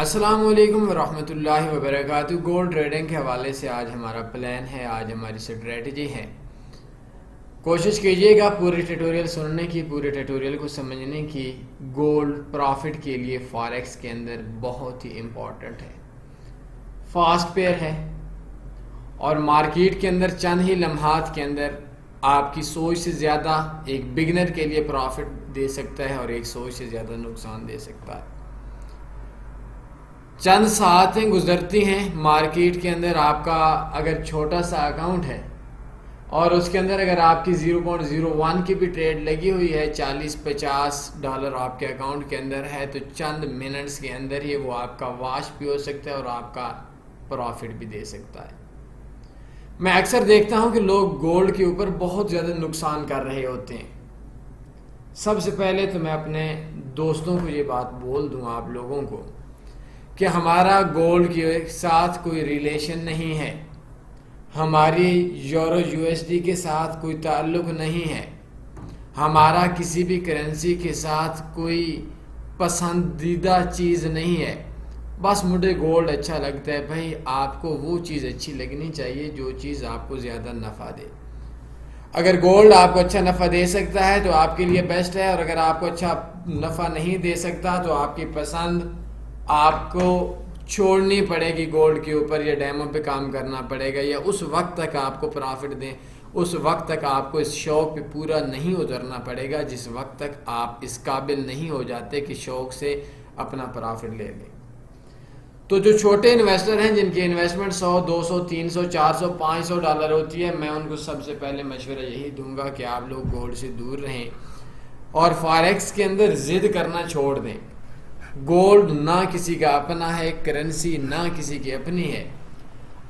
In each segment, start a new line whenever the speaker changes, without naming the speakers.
अस्सलाम वालेकुम वरहमतुल्लाहि वबरकातुहू। गोल्ड ट्रेडिंग के हवाले से आज हमारा प्लान है, आज हमारी स्ट्रेटजी है। कोशिश कीजिएगा पूरी ट्यूटोरियल सुनने की, पूरे ट्यूटोरियल को समझने की। गोल्ड प्रॉफिट के लिए फॉरेक्स के अंदर बहुत ही इम्पोर्टेंट है, फास्ट पेयर है और मार्केट के अंदर चंद ही लम्हात के अंदर आपकी सोच से ज़्यादा एक बिगनर के लिए प्रॉफिट दे सकता है और एक सोच से ज़्यादा नुकसान दे सकता है। चंद सातें गुजरती हैं मार्केट के अंदर। आपका अगर छोटा सा अकाउंट है और उसके अंदर अगर आपकी 0.01 की भी ट्रेड लगी हुई है, $40-50 आपके अकाउंट के अंदर है, तो चंद मिनट्स के अंदर ही वो आपका वाश भी हो सकता है और आपका प्रॉफिट भी दे सकता है। मैं अक्सर देखता हूं कि लोग गोल्ड के ऊपर बहुत ज़्यादा नुकसान कर रहे होते हैं। सबसे पहले तो मैं अपने दोस्तों को ये बात बोल दूं, आप लोगों को, कि हमारा गोल्ड के साथ कोई रिलेशन नहीं है, हमारी यूरो यूएसडी के साथ कोई ताल्लुक़ नहीं है, हमारा किसी भी करेंसी के साथ कोई पसंदीदा चीज़ नहीं है। बस मुझे गोल्ड अच्छा लगता है। भाई, आपको वो चीज़ अच्छी लगनी चाहिए जो चीज़ आपको ज़्यादा नफ़ा दे। अगर गोल्ड आपको अच्छा नफ़ा दे सकता है तो आपके लिए बेस्ट है, और अगर आपको अच्छा नफ़ा नहीं दे सकता तो आपकी पसंद आपको छोड़नी पड़ेगी गोल्ड के ऊपर, या डेमो पे काम करना पड़ेगा, या उस वक्त तक आपको प्रॉफिट दें, उस वक्त तक आपको इस शौक़ पे पूरा नहीं उतरना पड़ेगा जिस वक्त तक आप इस काबिल नहीं हो जाते कि शौक़ से अपना प्रॉफिट ले लें। तो जो छोटे इन्वेस्टर हैं जिनकी इन्वेस्टमेंट 100, 200, 300, 400, $500 होती है, मैं उनको सबसे पहले मशवरा यही दूंगा कि आप लोग गोल्ड से दूर रहें और फॉरेक्स के अंदर ज़िद करना छोड़ दें। गोल्ड ना किसी का अपना है, करेंसी ना किसी की अपनी है।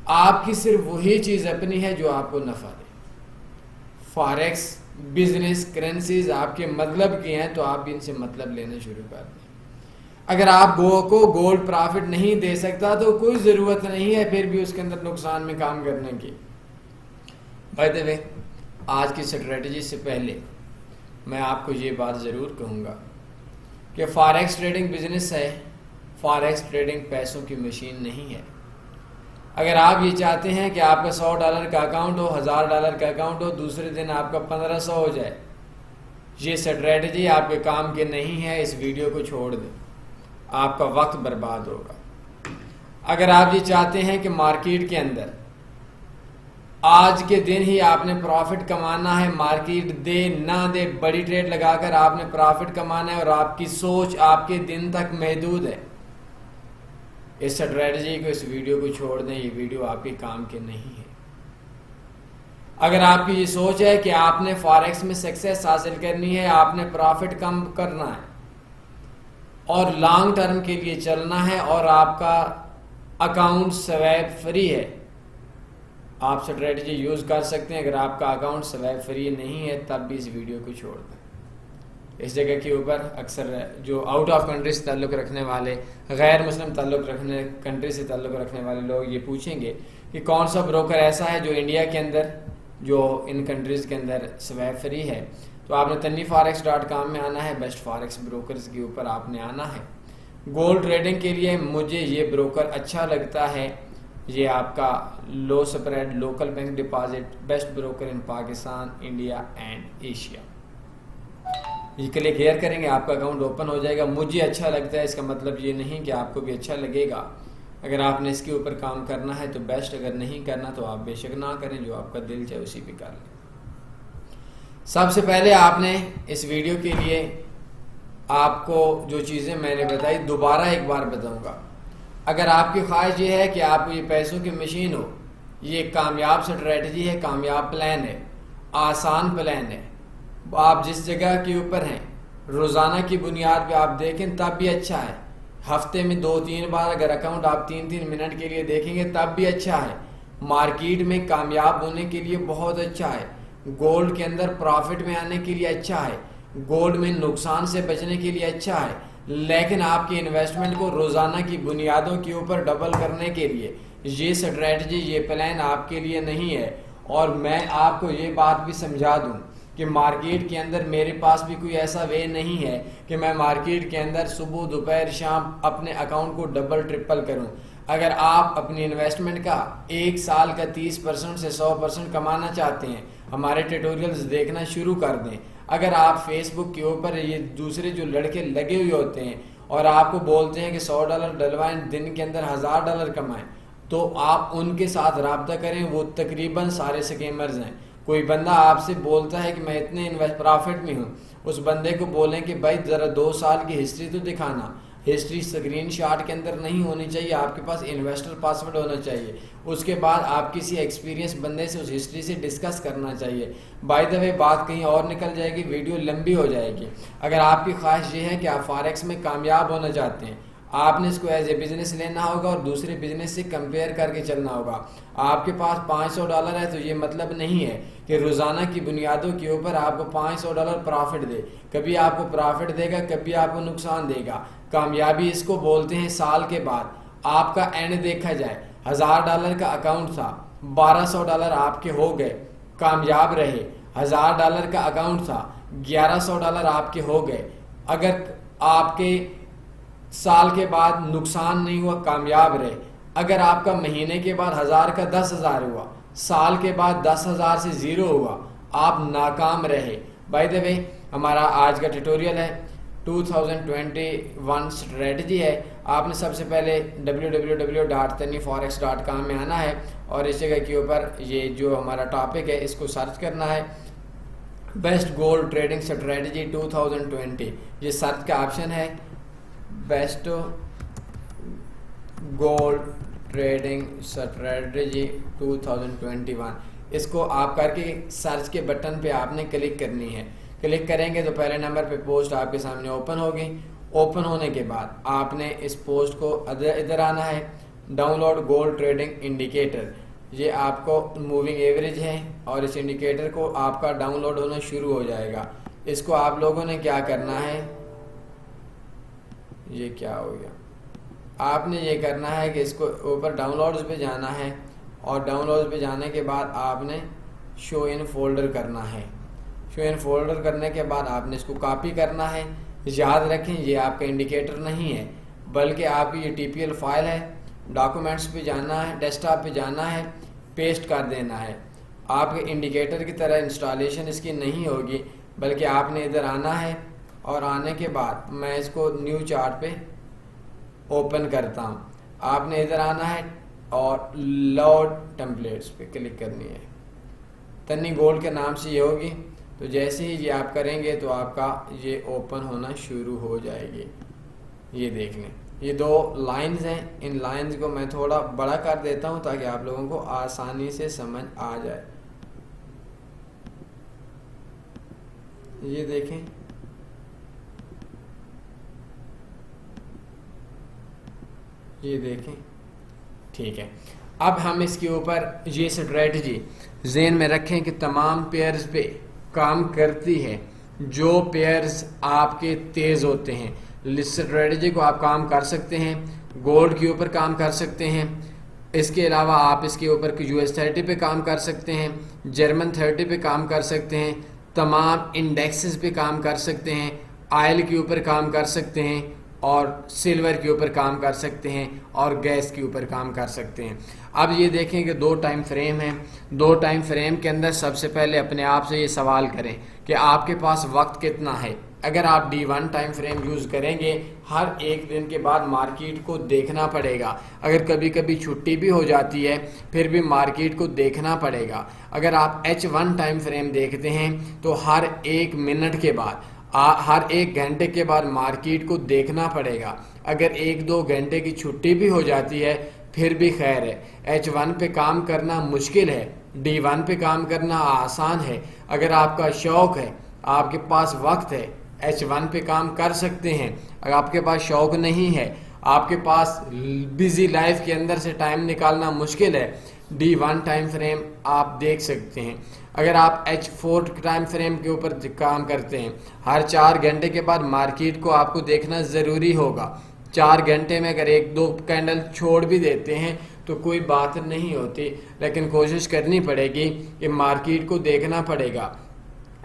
आपकी सिर्फ वही चीज़ अपनी है जो आपको नफ़ा दे। फॉरेक्स, बिजनेस, करेंसीज आपके मतलब की हैं तो आप भी इनसे मतलब लेना शुरू कर दें। अगर आप को गोल्ड प्रॉफिट नहीं दे सकता तो कोई ज़रूरत नहीं है फिर भी उसके अंदर नुकसान में काम करने की। बाय द वे, आज की स्ट्रेटजी से पहले मैं आपको ये बात ज़रूर कहूँगा कि फॉरेक्स ट्रेडिंग बिजनेस है, फॉरेक्स ट्रेडिंग पैसों की मशीन नहीं है। अगर आप ये चाहते हैं कि आपका $100 का अकाउंट हो, $1000 का अकाउंट हो, दूसरे दिन आपका 1500 हो जाए, ये स्ट्रेटजी आपके काम के नहीं है। इस वीडियो को छोड़ दें, आपका वक्त बर्बाद होगा। अगर आप ये चाहते हैं कि मार्केट के अंदर आज के दिन ही आपने प्रॉफिट कमाना है, मार्केट दे ना दे बड़ी ट्रेड लगाकर आपने प्रॉफिट कमाना है और आपकी सोच आपके दिन तक महदूद है, इस स्ट्रेटजी को, इस वीडियो को छोड़ दें। ये वीडियो आपके काम के नहीं है। अगर आपकी ये सोच है कि आपने फॉरेक्स में सक्सेस हासिल करनी है, आपने प्रॉफिट कम करना है और लॉन्ग टर्म के लिए चलना है और आपका अकाउंट स्वैप फ्री है, आप स्ट्रेटजी यूज़ कर सकते हैं। अगर आपका अकाउंट स्वैप फ्री नहीं है तब भी इस वीडियो को छोड़ दें। इस जगह के ऊपर अक्सर जो आउट ऑफ कंट्री से ताल्लुक़ रखने वाले, गैर मुस्लिम कंट्री से ताल्लुक़ रखने वाले लोग ये पूछेंगे कि कौन सा ब्रोकर ऐसा है जो इंडिया के अंदर, जो इन कंट्रीज़ के अंदर स्वैप फ्री है। तो आपने tanniforex.com में आना है, बेस्ट फॉरेक्स ब्रोकर्स के ऊपर आपने आना है। गोल्ड ट्रेडिंग के लिए मुझे ये ब्रोकर अच्छा लगता है, ये आपका low spread, local bank deposit, best broker in Pakistan, India and Asia. ये क्लिक हेयर करेंगे, आपका अकाउंट ओपन हो जाएगा। मुझे अच्छा लगता है, इसका मतलब ये नहीं कि आपको भी अच्छा लगेगा। अगर आपने इसके ऊपर काम करना है तो बेस्ट, अगर नहीं करना तो आप बेशक ना करें, जो आपका दिल चाहे उसी पे कर लें। सबसे पहले आपने इस वीडियो के लिए आपको जो चीज़ें मैंने बताई दोबारा एक बार बताऊंगा। अगर आपकी ख्वाहिश ये है कि आपको ये पैसों की मशीन हो, ये कामयाब स्ट्रेटजी है, कामयाब प्लान है, आसान प्लान है, आप जिस जगह के ऊपर हैं रोज़ाना की बुनियाद पे आप देखें तब भी अच्छा है, हफ्ते में 2-3 बार अगर अकाउंट आप 3-3 मिनट के लिए देखेंगे तब भी अच्छा है, मार्केट में कामयाब होने के लिए बहुत अच्छा है, गोल्ड के अंदर प्रॉफिट में आने के लिए अच्छा है, गोल्ड में नुकसान से बचने के लिए अच्छा है। लेकिन आपकी इन्वेस्टमेंट को रोज़ाना की बुनियादों के ऊपर डबल करने के लिए ये स्ट्रेटजी, ये प्लान आपके लिए नहीं है। और मैं आपको ये बात भी समझा दूं कि कि मार्केट के अंदर मेरे पास भी कोई ऐसा वे नहीं है कि मैं मार्केट के अंदर सुबह दोपहर शाम अपने अकाउंट को डबल ट्रिपल करूं। अगर आप अपनी इन्वेस्टमेंट का एक साल का 30% से 100% कमाना चाहते हैं, हमारे ट्यूटोरियल्स देखना शुरू कर दें। अगर आप फेसबुक के ऊपर ये दूसरे जो लड़के लगे हुए होते हैं और आपको बोलते हैं कि $100 डलवाएं, दिन के अंदर $1000 कमाएं, तो आप उनके साथ रब्ता करें। वो तकरीबन सारे स्कैमर्स हैं। कोई बंदा आपसे बोलता है कि मैं इतने प्रॉफिट में हूँ, उस बंदे को बोलें कि भाई ज़रा 2 साल की हिस्ट्री तो दिखाना। हिस्ट्री स्क्रीनशॉट के अंदर नहीं होनी चाहिए, आपके पास इन्वेस्टर पासवर्ड होना चाहिए। उसके बाद आप किसी एक्सपीरियंस बंदे से उस हिस्ट्री से डिस्कस करना चाहिए। बाय द वे बात कहीं और निकल जाएगी, वीडियो लंबी हो जाएगी। अगर आपकी ख्वाहिश ये है कि आप फॉरेक्स में कामयाब होना चाहते हैं, आपने इसको एज ए बिजनेस लेना होगा और दूसरे बिजनेस से कंपेयर करके चलना होगा। आपके पास $500 है तो ये मतलब नहीं है कि रोज़ाना की बुनियादों के ऊपर आपको $500 प्रॉफिट दे। कभी आपको प्रॉफिट देगा, कभी आपको नुकसान देगा। कामयाबी इसको बोलते हैं साल के बाद आपका एंड देखा जाए। $1000 का अकाउंट था, $1200 आपके हो गए, कामयाब रहे। $1000 का अकाउंट था, $1100 आपके हो गए। अगर आपके साल के बाद नुकसान नहीं हुआ, कामयाब रहे। अगर आपका महीने के बाद 1000 का 10,000 हुआ, साल के बाद 10,000 से ज़ीरो हुआ, आप नाकाम रहे। बाय द वे हमारा आज का ट्यूटोरियल है 2021 स्ट्रेटजी है। आपने सबसे पहले www.tanniforex.com में आना है और इस जगह के ऊपर ये जो हमारा टॉपिक है इसको सर्च करना है, बेस्ट गोल्ड ट्रेडिंग स्ट्रेटजी 2020। ये सर्च का ऑप्शन है, बेस्ट गोल्ड ट्रेडिंग स्ट्रेटजी 2021। इसको आप करके सर्च के बटन पे आपने क्लिक करनी है। क्लिक करेंगे तो पहले नंबर पे पोस्ट आपके सामने ओपन होगी। ओपन होने के बाद आपने इस पोस्ट को इधर आना है, डाउनलोड गोल्ड ट्रेडिंग इंडिकेटर। ये आपको मूविंग एवरेज है और इस इंडिकेटर को आपका डाउनलोड होना शुरू हो जाएगा। इसको आप लोगों ने क्या करना है, ये क्या हो गया, आपने ये करना है कि इसको ऊपर डाउनलोड्स पे जाना है और डाउनलोड्स पे जाने के बाद आपने शो इन फोल्डर करना है। शो इन फोल्डर करने के बाद आपने इसको कॉपी करना है। याद रखें ये आपका इंडिकेटर नहीं है बल्कि आपकी ये TPL फाइल है। डॉक्यूमेंट्स पे जाना है, डेस्कटॉप पे जाना है, पेस्ट कर देना है। आपके इंडिकेटर की तरह इंस्टॉलेशन इसकी नहीं होगी बल्कि आपने इधर आना है और आने के बाद मैं इसको न्यू चार्ट पे ओपन करता हूँ। आपने इधर आना है और लोड टेम्पलेट्स पे क्लिक करनी है। तन्नी गोल्ड के नाम से ये होगी। तो जैसे ही ये आप करेंगे तो आपका ये ओपन होना शुरू हो जाएगी। ये देख लें, ये 2 लाइंस हैं। इन लाइंस को मैं थोड़ा बड़ा कर देता हूँ ताकि आप लोगों को आसानी से समझ आ जाए। ये देखें, ये देखें, ठीक है। अब हम इसके ऊपर ये स्ट्रेटजी ज़हन में रखें कि तमाम पेयर्स पे काम करती है। जो पेयर्स आपके तेज़ होते हैं, स्ट्रेटजी को आप काम कर सकते हैं। गोल्ड के ऊपर काम कर सकते हैं। इसके अलावा आप इसके ऊपर US 30 पे काम कर सकते हैं, जर्मन 30 पे काम कर सकते हैं, तमाम इंडेक्सेस पे काम कर सकते हैं, ऑयल के ऊपर काम कर सकते हैं और सिल्वर के ऊपर काम कर सकते हैं और गैस के ऊपर काम कर सकते हैं। अब ये देखें कि 2 टाइम फ्रेम हैं। 2 टाइम फ्रेम के अंदर सबसे पहले अपने आप से ये सवाल करें कि आपके पास वक्त कितना है। अगर आप D1 टाइम फ्रेम यूज़ करेंगे, हर एक दिन के बाद मार्केट को देखना पड़ेगा। अगर कभी कभी छुट्टी भी हो जाती है फिर भी मार्केट को देखना पड़ेगा। अगर आप H1 टाइम फ्रेम देखते हैं तो हर 1 मिनट के बाद, हर 1 घंटे के बाद मार्केट को देखना पड़ेगा। अगर 1-2 घंटे की छुट्टी भी हो जाती है फिर भी खैर है। H1 पे काम करना मुश्किल है, D1 पे काम करना आसान है। अगर आपका शौक़ है, आपके पास वक्त है, H1 पे काम कर सकते हैं। अगर आपके पास शौक़ नहीं है, आपके पास बिजी लाइफ के अंदर से टाइम निकालना मुश्किल है, D1 टाइम फ्रेम आप देख सकते हैं। अगर आप H4 टाइम फ्रेम के ऊपर काम करते हैं, हर 4 घंटे के बाद मार्केट को आपको देखना ज़रूरी होगा। 4 घंटे में अगर 1-2 कैंडल छोड़ भी देते हैं तो कोई बात नहीं होती, लेकिन कोशिश करनी पड़ेगी कि मार्केट को देखना पड़ेगा।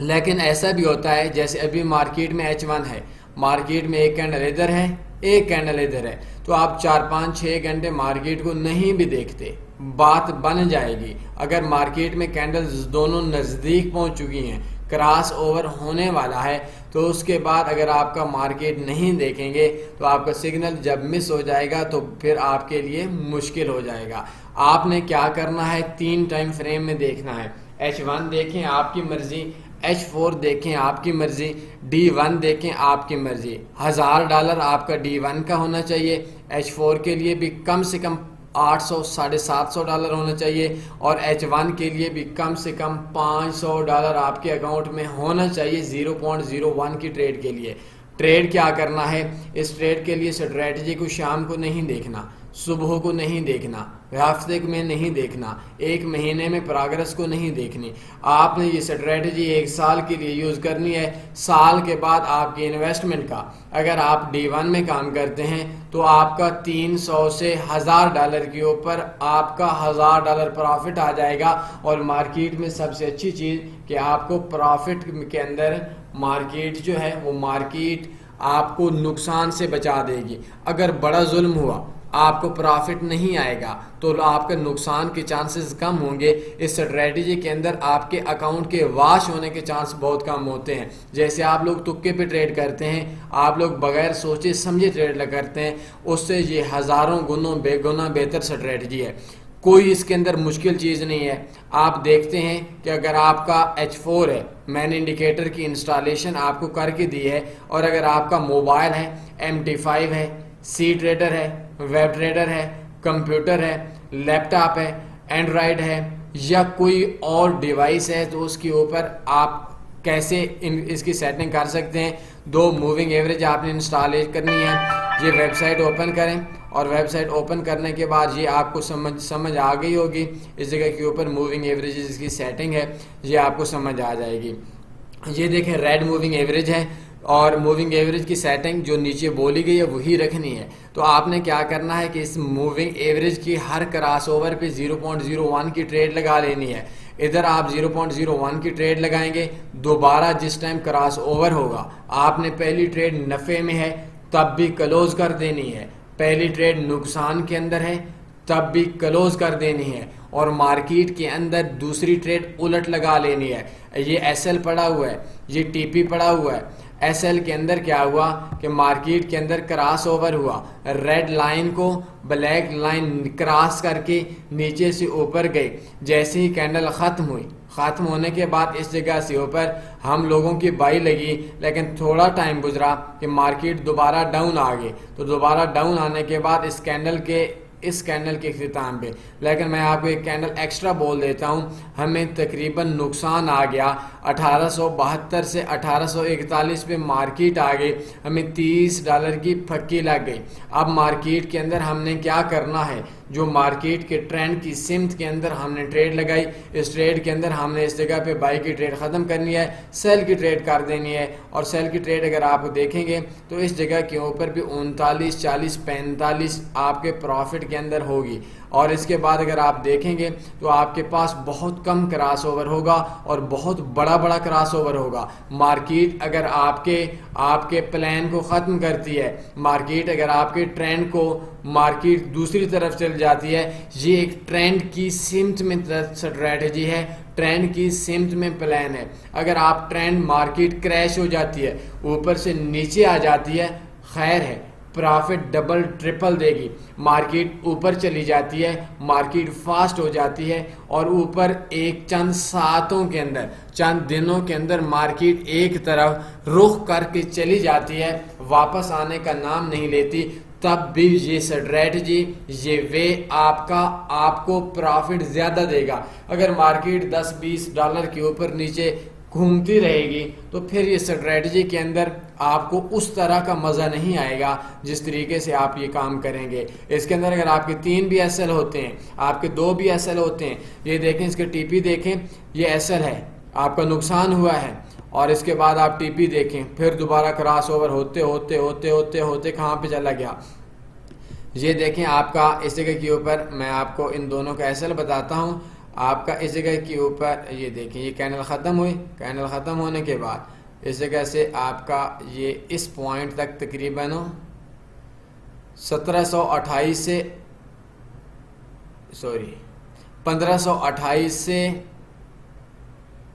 लेकिन ऐसा भी होता है जैसे अभी मार्केट में H1 है, मार्केट में एक कैंडल इधर है, एक कैंडल इधर है, तो आप 4-5-6 घंटे मार्केट को नहीं भी देखते, बात बन जाएगी। अगर मार्केट में कैंडल्स दोनों नज़दीक पहुंच चुकी हैं, क्रॉस ओवर होने वाला है, तो उसके बाद अगर आपका मार्केट नहीं देखेंगे तो आपका सिग्नल जब मिस हो जाएगा तो फिर आपके लिए मुश्किल हो जाएगा। आपने क्या करना है, 3 टाइम फ्रेम में देखना है। H1 देखें आपकी मर्जी, H4 देखें आपकी मर्जी, D1 देखें आपकी मर्जी। $1000 आपका D1 का होना चाहिए, H4 के लिए भी कम से कम $800-750 होना चाहिए, और H1 के लिए भी कम से कम $500 आपके अकाउंट में होना चाहिए 0.01 की ट्रेड के लिए। ट्रेड क्या करना है, इस ट्रेड के लिए स्ट्रेटजी को शाम को नहीं देखना, सुबह को नहीं देखना, हफ्ते में नहीं देखना, एक महीने में प्रोग्रेस को नहीं देखनी। आपने ये स्ट्रेटजी 1 साल के लिए यूज़ करनी है। साल के बाद आपकी इन्वेस्टमेंट का, अगर आप D1 में काम करते हैं तो आपका 300 से $1000 के ऊपर आपका $1000 प्रॉफिट आ जाएगा। और मार्केट में सबसे अच्छी चीज़ कि आपको प्रॉफिट के अंदर मार्केट जो है वो मार्केट आपको नुकसान से बचा देगी। अगर बड़ा जुल्म हुआ, आपको प्रॉफिट नहीं आएगा, तो आपके नुकसान के चांसेस कम होंगे। इस स्ट्रेटजी के अंदर आपके अकाउंट के वाश होने के चांस बहुत कम होते हैं। जैसे आप लोग तुक्के पे ट्रेड करते हैं, आप लोग बगैर सोचे समझे ट्रेड करते हैं, उससे ये हज़ारों गुनों बेगुना बेहतर स्ट्रेटजी है। कोई इसके अंदर मुश्किल चीज़ नहीं है। आप देखते हैं कि अगर आपका H4 है, मैंने इंडिकेटर की इंस्टॉलेशन आपको करके दी है, और अगर आपका मोबाइल है, MT5 है, सी ट्रेडर है, वेब ट्रेडर है, कंप्यूटर है, लैपटॉप है, एंड्रॉयड है, या कोई और डिवाइस है, तो उसके ऊपर आप कैसे इसकी सेटिंग कर सकते हैं। 2 मूविंग एवरेज आपने इंस्टॉल करनी है। ये वेबसाइट ओपन करें, और वेबसाइट ओपन करने के बाद ये आपको समझ आ गई होगी। इस जगह के ऊपर मूविंग एवरेज इसकी सेटिंग है, ये आपको समझ आ जाएगी। ये देखें रेड मूविंग एवरेज है, और मूविंग एवरेज की सेटिंग जो नीचे बोली गई है वही रखनी है। तो आपने क्या करना है कि इस मूविंग एवरेज की हर क्रॉस ओवर पे 0.01 की ट्रेड लगा लेनी है। इधर आप 0.01 की ट्रेड लगाएंगे, दोबारा जिस टाइम क्रॉस ओवर होगा, आपने पहली ट्रेड नफ़े में है तब भी क्लोज कर देनी है, पहली ट्रेड नुकसान के अंदर है तब भी क्लोज कर देनी है, और मार्केट के अंदर दूसरी ट्रेड उलट लगा लेनी है। ये SL पड़ा हुआ है, ये TP पड़ा हुआ है। SL के अंदर क्या हुआ कि मार्केट के अंदर क्रॉस ओवर हुआ, रेड लाइन को ब्लैक लाइन क्रॉस करके नीचे से ऊपर गई। जैसे ही कैंडल ख़त्म हुई, ख़त्म होने के बाद इस जगह से ऊपर हम लोगों की बाई लगी, लेकिन थोड़ा टाइम गुजरा कि मार्केट दोबारा डाउन आ गई। तो दोबारा डाउन आने के बाद इस कैंडल के इख्तिताम पे, लेकिन मैं आपको एक कैंडल एक्स्ट्रा बोल देता हूँ, हमें तकरीबन नुकसान आ गया 1872 से 1841 पे मार्केट आ गई, हमें $30 की फक्की लग गई। अब मार्केट के अंदर हमने क्या करना है, जो मार्केट के ट्रेंड की सिमत के अंदर हमने ट्रेड लगाई, इस ट्रेड के अंदर हमने इस जगह पे बाई की ट्रेड ख़त्म करनी है, सेल की ट्रेड कर देनी है। और सेल की ट्रेड अगर आप देखेंगे तो इस जगह के ऊपर भी 39, 40, 45 आपके प्रॉफिट के अंदर होगी। और इसके बाद अगर आप देखेंगे तो आपके पास बहुत कम क्रॉस ओवर होगा और बहुत बड़ा बड़ा क्रॉस ओवर होगा। मार्केट अगर आपके प्लान को ख़त्म करती है, मार्केट अगर आपके ट्रेंड को मार्केट दूसरी तरफ चल जाती है, ये एक ट्रेंड की सिमत में स्ट्रेटजी है, ट्रेंड की सिमत में प्लान है। अगर आप ट्रेंड मार्केट क्रैश हो जाती है, ऊपर से नीचे आ जाती है, खैर है, प्रॉफिट डबल ट्रिपल देगी। मार्केट ऊपर चली जाती है, मार्केट फास्ट हो जाती है, और ऊपर एक चंद सातों के अंदर, चंद दिनों के अंदर मार्केट एक तरफ रुख करके चली जाती है, वापस आने का नाम नहीं लेती, तब भी ये स्ट्रेटजी, ये वे आपको प्रॉफिट ज़्यादा देगा। अगर मार्केट $10-20 के ऊपर नीचे घूमती रहेगी तो फिर ये स्ट्रेटजी के अंदर आपको उस तरह का मज़ा नहीं आएगा जिस तरीके से आप ये काम करेंगे। इसके अंदर अगर आपके 3 भी SL होते हैं, आपके 2 भी SL होते हैं, ये देखें, इसके TP देखें, ये SL है, आपका नुकसान हुआ है, और इसके बाद आप TP देखें, फिर दोबारा क्रॉस ओवर होते होते होते होते होते कहाँ पे चला गया। ये देखें आपका इस जगह के ऊपर, मैं आपको इन दोनों का SL बताता हूँ। आपका इस जगह के ऊपर ये देखें, ये कैंडल ख़त्म हुई, कैंडल ख़त्म होने के बाद इस जगह से आपका ये इस पॉइंट तक तकरीबन 1728 से 1528 से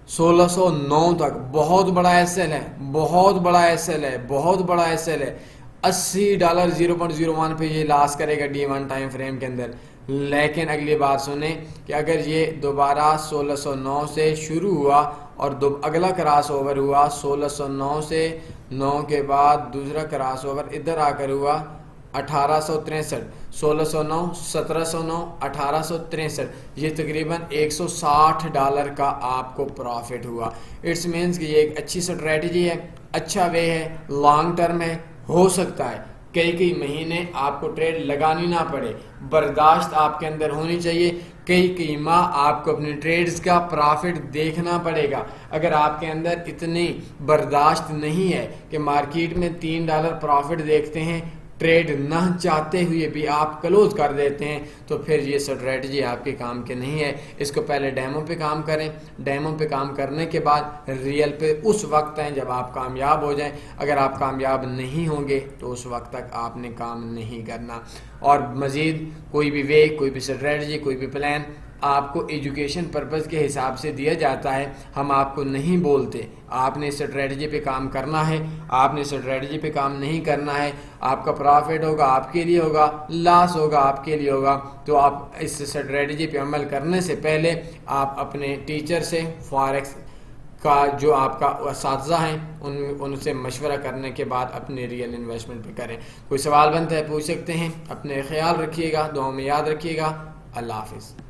1609 तक बहुत बड़ा एसएल है, बहुत बड़ा एसएल है, बहुत बड़ा एसएल है। $80 0.01 पे ये लास्ट करेगा D1 टाइम फ्रेम के अंदर। लेकिन अगली बात सुने कि अगर ये दोबारा 1609 से शुरू हुआ और अगला क्रॉस ओवर हुआ 1609 से 9 के बाद दूसरा क्रॉस ओवर इधर आकर हुआ 1863, 1609, 1709, 1863, ये तकरीबन $160 का आपको प्रॉफिट हुआ। इट्स मीन्स कि ये एक अच्छी स्ट्रेटजी है, अच्छा वे है, लॉन्ग टर्म है, हो सकता है कई कई महीने आपको ट्रेड लगानी ना पड़े, बर्दाश्त आपके अंदर होनी चाहिए, कई कई माह आपको अपने ट्रेड्स का प्रॉफिट देखना पड़ेगा। अगर आपके अंदर इतनी बर्दाश्त नहीं है कि मार्केट में $3 प्रॉफिट देखते हैं, ट्रेड ना चाहते हुए भी आप क्लोज कर देते हैं, तो फिर ये स्ट्रेटजी आपके काम के नहीं है। इसको पहले डेमो पे काम करें, डेमो पे काम करने के बाद रियल पे उस वक्त हैं जब आप कामयाब हो जाएं। अगर आप कामयाब नहीं होंगे तो उस वक्त तक आपने काम नहीं करना। और मज़ीद कोई भी वे, कोई भी स्ट्रेटजी, कोई भी प्लान आपको एजुकेशन पर्पज़ के हिसाब से दिया जाता है, हम आपको नहीं बोलते आपने स्ट्रेटजी पे काम करना है, आपने स्ट्रेटजी पे काम नहीं करना है, आपका प्रॉफिट होगा आपके लिए होगा, लॉस होगा आपके लिए होगा। तो आप इस स्ट्रेटजी पे अमल करने से पहले आप अपने टीचर से, फॉरेक्स का जो आपका असातिज़ा हैं उनसे मशवरा करने के बाद अपने रियल इन्वेस्टमेंट पे करें। कोई सवाल बनता है पूछ सकते हैं। अपने ख्याल रखिएगा, दुआ में याद रखिएगा। अल्लाह हाफिज़।